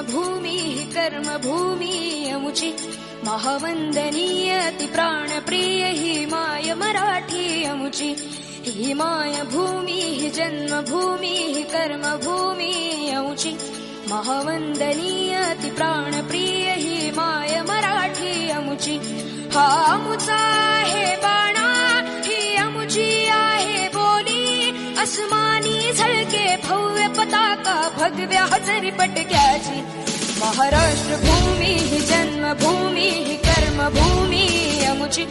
जन्मभूमी कर्मभूमी अमुची महावंदनीय अति प्राणप्रिय ही माय मराठी अमुची ही माय भूमी ही जन्मभूमी ही कर्मभूमी अमुची महावंदनीय अति प्राणप्रिय ही माय मराठी अमुची हा अमुचा आहे बाणा ही अमुची आहे बोली अस्मानी झळके भव्य पताका भगव्या हजरी पटक्याची महाराष्ट्र भूमी ही जन्मभूमी ही कर्मभूमी अमुची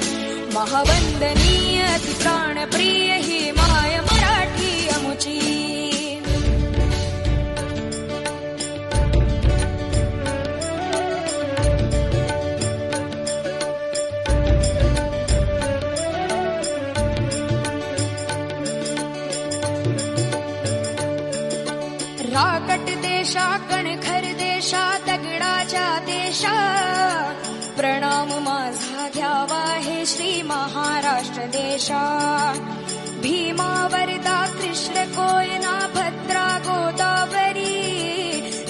महावंदनीय अति प्राणप्रिय ही माय मराठी अमुची राकट देशा कणखर देशा दगडाच्या देशा प्रणाम माझा घ्यावा हे श्री महाराष्ट्र देशा भीमा वरदा कृष्ण कोयना भद्रा गोदावरी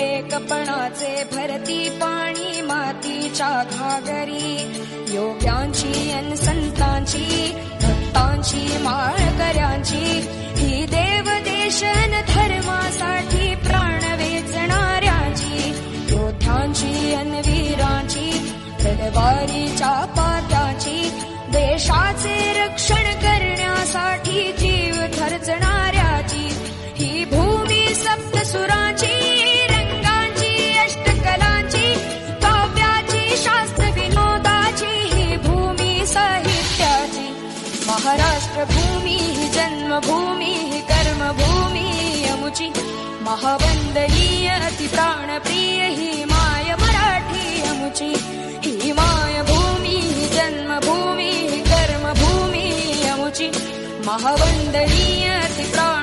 एकपणाचे भरती पाणी मातीच्या घागरी योग्यांची अन संतांची भक्तांची माळकऱ्यांची ही देव देशन धर्मासाठी प्राण वेचणाऱ्यांची योद्ध्यांची अन वीरांची तलवारीच्या पात्याची देशाचे रक्षण करण्यासाठी जीव खर्चणाऱ्याची ही भूमी सप्तसुरांची रंगांची अष्टकलांची काव्याची शास्त्र विनोदाची ही भूमी साहित्याची महाराष्ट्र भूमी ही जन्मभूमी ही कर्मभूमी अमुची महावंदनीय अति प्राणप्रिय ही माय मराठी अमुची ही माय भूमी ही जन्मभूमी ही कर्मभूमी अमुची महावंदनीय अति प्राण